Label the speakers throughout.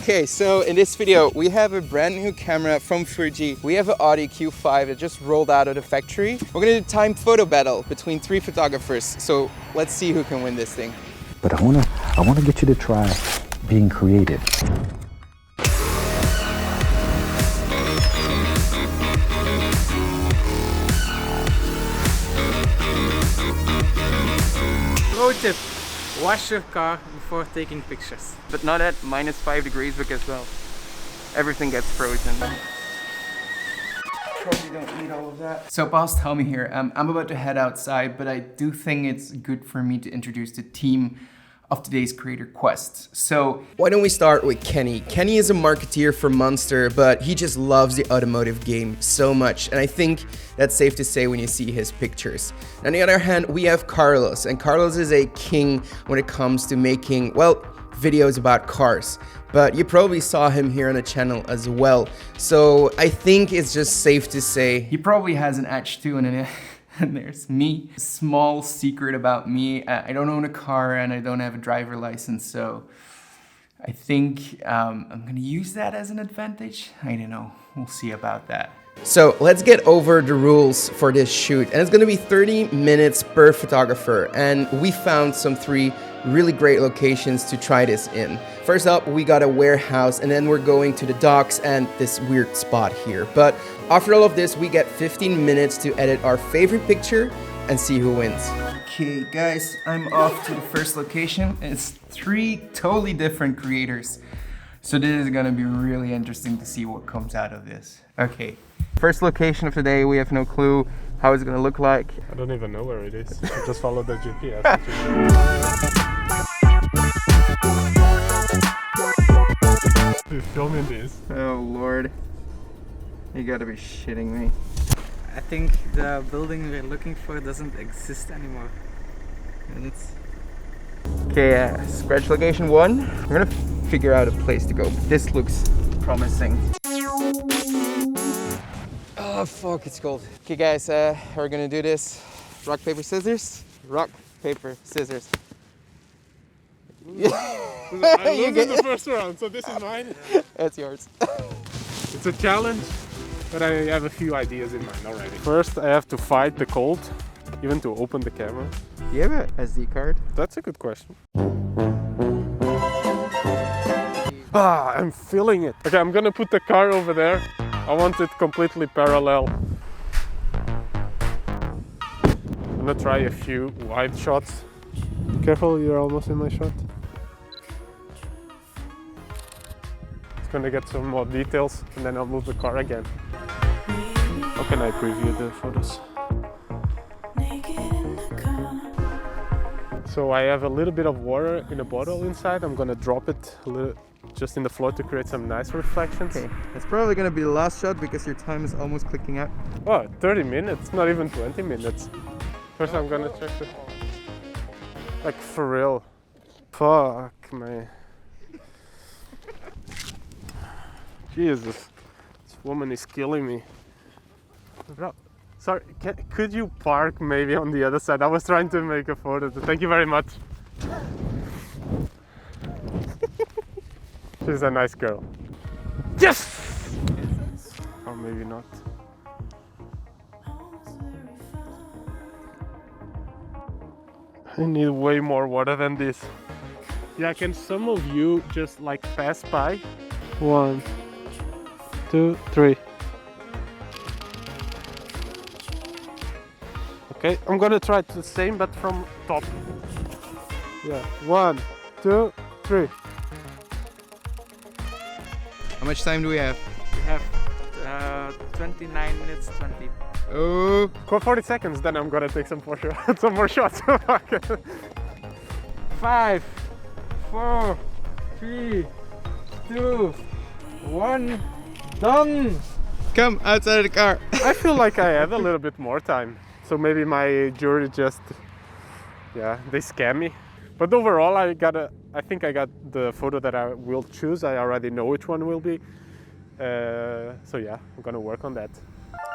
Speaker 1: Okay, so in this video, we have a brand new camera from Fuji. We have an Audi Q5 that just rolled out of the factory. We're gonna do a timed photo battle between 3 photographers. So let's see who can win this thing.
Speaker 2: But I wanna get you to try being creative.
Speaker 3: Pro tip, wash your car before taking pictures.
Speaker 1: But not at -5 degrees because, well, everything gets frozen. Probably don't need all of that. So boss, tell me here, I'm about to head outside, but I do think it's good for me to introduce the team of today's Creator Quest. So why don't we start with Kenny? Kenny is a marketeer for Monster, but he just loves the automotive game so much. And I think that's safe to say when you see his pictures. On the other hand, we have Carlos, and Carlos is a king when it comes to making, well, videos about cars. But you probably saw him here on the channel as well. So I think it's just safe to say he probably has an edge too, and there's me. Small secret about me, I don't own a car and I don't have a driver license, so I think I'm gonna use that as an advantage. I don't know, we'll see about that. So let's get over the rules for this shoot, and it's gonna be 30 minutes per photographer, and we found some 3 really great locations to try this in. First up, we got a warehouse, and then we're going to the docks and this weird spot here. But after all of this, we get 15 minutes to edit our favorite picture and see who wins. Okay guys, I'm off to the first location. It's 3 totally different creators. So this is gonna be really interesting to see what comes out of this. Okay, first location of the day, we have no clue how it's gonna look like.
Speaker 4: I don't even know where it is. Just follow the GPS. You're filming this.
Speaker 1: Oh Lord. You gotta be shitting me.
Speaker 3: I think the building we're looking for doesn't exist anymore. And it's...
Speaker 1: Okay, scratch location 1. We're gonna figure out a place to go. This looks promising. Oh fuck, it's cold. Okay guys, we're gonna do this. Rock, paper, scissors. Rock, paper, scissors.
Speaker 4: I lose in the first round, so this is mine.
Speaker 1: That's yours.
Speaker 4: It's a challenge, but I have a few ideas in mind already. First, I have to fight the cold, even to open the camera.
Speaker 1: Do you have an SD card?
Speaker 4: That's a good question. Ah, I'm feeling it. Okay, I'm gonna put the car over there. I want it completely parallel. I'm gonna try a few wide shots. Careful, you're almost in my shot. It's gonna get some more details and then I'll move the car again. How can I preview the photos? So I have a little bit of water in a bottle inside. I'm gonna drop it a little just in the floor to create some nice reflections.
Speaker 1: Okay, it's probably gonna be the last shot because your time is almost clicking out.
Speaker 4: Oh, 30 minutes, not even 20 minutes. First I'm gonna check the... Like for real. Fuck, man. Jesus, this woman is killing me. Bro, sorry, could you park maybe on the other side? I was trying to make a photo. Thank you very much. She's a nice girl. Yes! Or maybe not. I need way more water than this. Yeah, can some of you just like pass by? 1, 2, 3. Okay, I'm gonna try the same but from top. Yeah, 1, 2, 3.
Speaker 1: How much time do we have?
Speaker 3: We have 29 minutes 20.
Speaker 1: Oh,
Speaker 4: 40 seconds, then I'm gonna take some more shots.
Speaker 3: 5, 4, 3, 2, 1, done!
Speaker 1: come outside of the car.
Speaker 4: I feel like I have a little bit more time. So maybe my jury just, yeah, they scam me. But overall, I think I got the photo that I will choose. I already know which one will be. So yeah, I'm gonna work on that.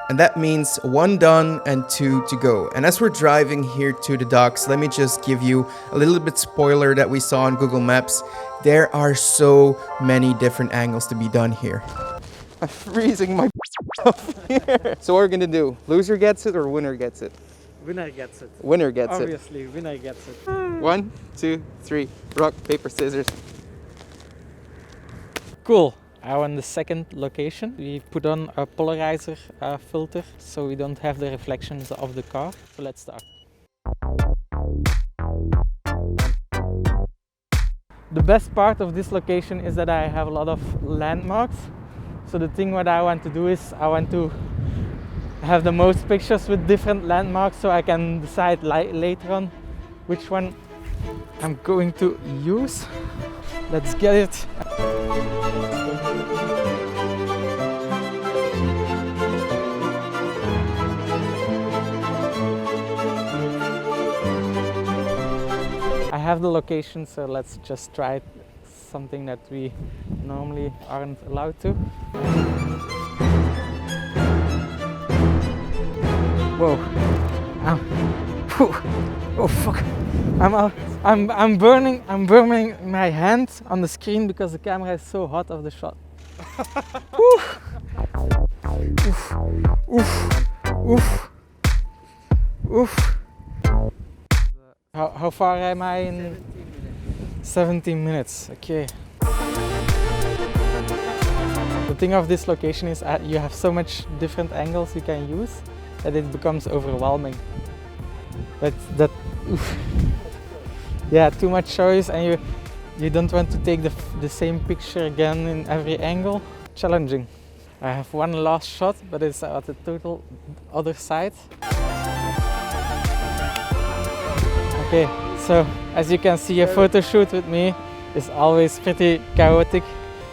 Speaker 1: And that means 1 done and 2 to go. And as we're driving here to the docks, let me just give you a little bit spoiler that we saw on Google Maps. There are so many different angles to be done here. I'm freezing my off here. So what we're gonna do, loser gets it or winner gets it?
Speaker 3: Winner gets it.
Speaker 1: Winner gets it.
Speaker 3: Obviously, winner gets it.
Speaker 1: 1, 2, 3, rock, paper, scissors.
Speaker 3: Cool. On the second location, we put on a polarizer filter so we don't have the reflections of the car. So let's start. The best part of this location is that I have a lot of landmarks. So the thing what I want to do is I want to have the most pictures with different landmarks so I can decide later on which one I'm going to use. Let's get it. I have the location, so let's just try something that we normally aren't allowed to. Whoa! Oh fuck! I'm out. I'm burning my hand on the screen because the camera is so hot of the shot. Oof. Oof. Oof. Oof. How far am I in? 17 minutes. Okay. The thing of this location is you have so much different angles you can use that it becomes overwhelming. Yeah, too much choice, and you don't want to take the same picture again in every angle. Challenging. I have one last shot, but it's at the total other side. Okay, so as you can see, a photo shoot with me is always pretty chaotic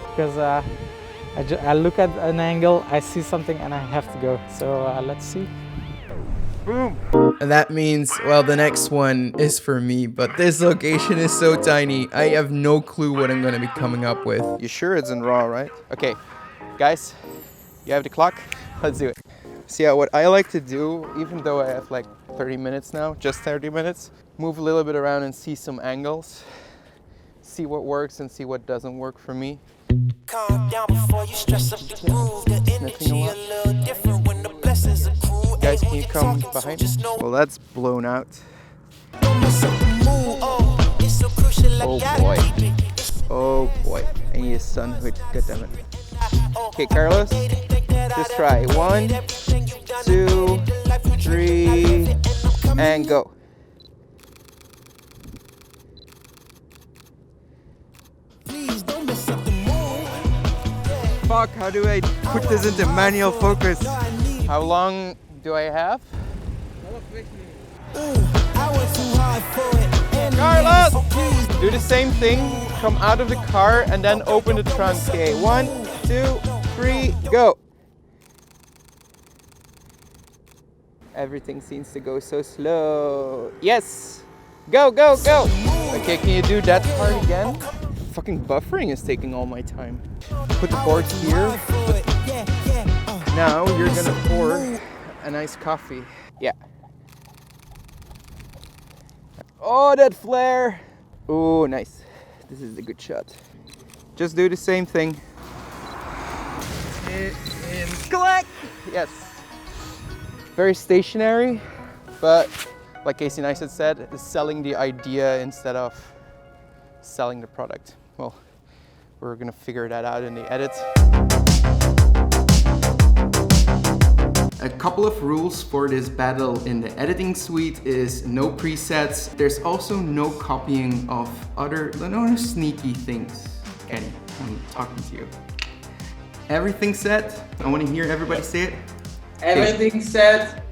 Speaker 3: because I look at an angle, I see something, and I have to go. So let's see.
Speaker 1: Boom! And that means, well, the next one is for me, but this location is so tiny. I have no clue what I'm gonna be coming up with. You sure it's in RAW, right? Okay, guys, you have the clock? Let's do it. So yeah, what I like to do, even though I have like 30 minutes now, just 30 minutes, move a little bit around and see some angles, see what works and see what doesn't work for me.
Speaker 5: Calm down before you stress up the groove. The energy a little different when the blessings accrue.
Speaker 1: Guys, can you come behind me? Well, that's blown out. Oh boy. Oh boy. I need a sun hood. God damn it. Okay, Carlos, just try. 1, 2, 3, and go. Fuck, how do I put this into manual focus? How long do I have? Carlos! Do the same thing, come out of the car and then open the trunk. Okay, 1, 2, 3, go! Everything seems to go so slow. Yes! Go, go, go! Okay, can you do that part again? Fucking buffering is taking all my time. Put the board here. Now you're gonna pour a nice coffee. Yeah. Oh, that flare! Oh, nice. This is a good shot. Just do the same thing. Click! Yes. Very stationary, but like Casey Neistat said, is selling the idea instead of selling the product. Well, we're gonna figure that out in the edit. A couple of rules for this battle in the editing suite is no presets. There's also no copying of other sneaky things. Kenny, I'm talking to you. Everything set? I want to hear everybody say it. Everything set.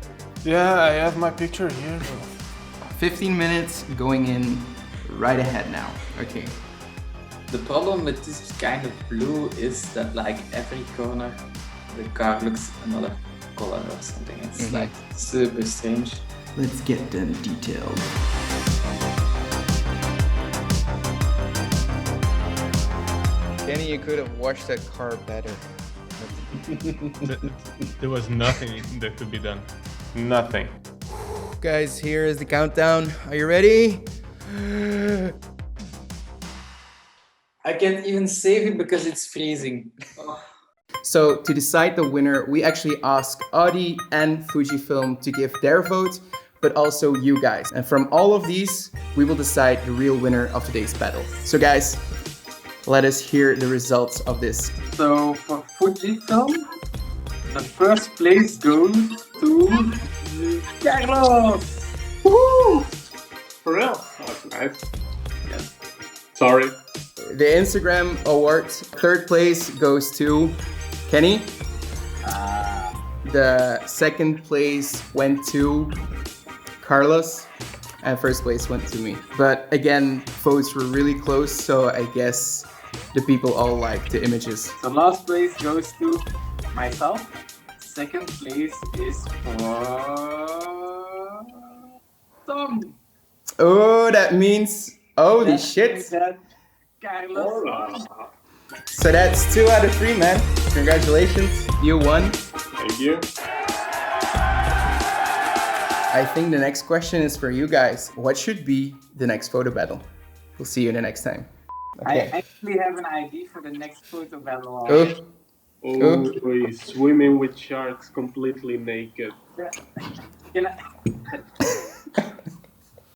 Speaker 4: Yeah, I have my picture here.
Speaker 1: 15 minutes going in right ahead now. Okay.
Speaker 6: The problem with this kind of blue is that like every corner the car looks another color or something. It's like super strange.
Speaker 1: Let's get them detailed. Kenny, you could have washed that car better.
Speaker 4: There was nothing that could be done. Nothing.
Speaker 1: Guys, here is the countdown. Are you ready?
Speaker 6: I can't even save it because it's freezing. Oh.
Speaker 1: So to decide the winner, we actually ask Audi and Fujifilm to give their vote, but also you guys. And from all of these, we will decide the real winner of today's battle. So guys, let us hear the results of this.
Speaker 6: So for Fujifilm, the first place goes to Carlos!
Speaker 4: Woohoo! For real? That's nice.
Speaker 6: Yes.
Speaker 4: Sorry.
Speaker 1: The Instagram award, third place goes to Kenny. The second place went to Carlos. And first place went to me. But again, votes were really close, so I guess the people all liked the images.
Speaker 6: So last place goes to myself. Second place is for Tom.
Speaker 1: Oh, that means holy shit.
Speaker 6: Carlos.
Speaker 1: So that's 2 out of 3, man. Congratulations, you won.
Speaker 4: Thank you.
Speaker 1: I think the next question is for you guys. What should be the next photo battle? We'll see you the next time.
Speaker 6: I actually have an idea for the next photo battle.
Speaker 4: Oh, swimming with sharks completely naked.
Speaker 6: Can I?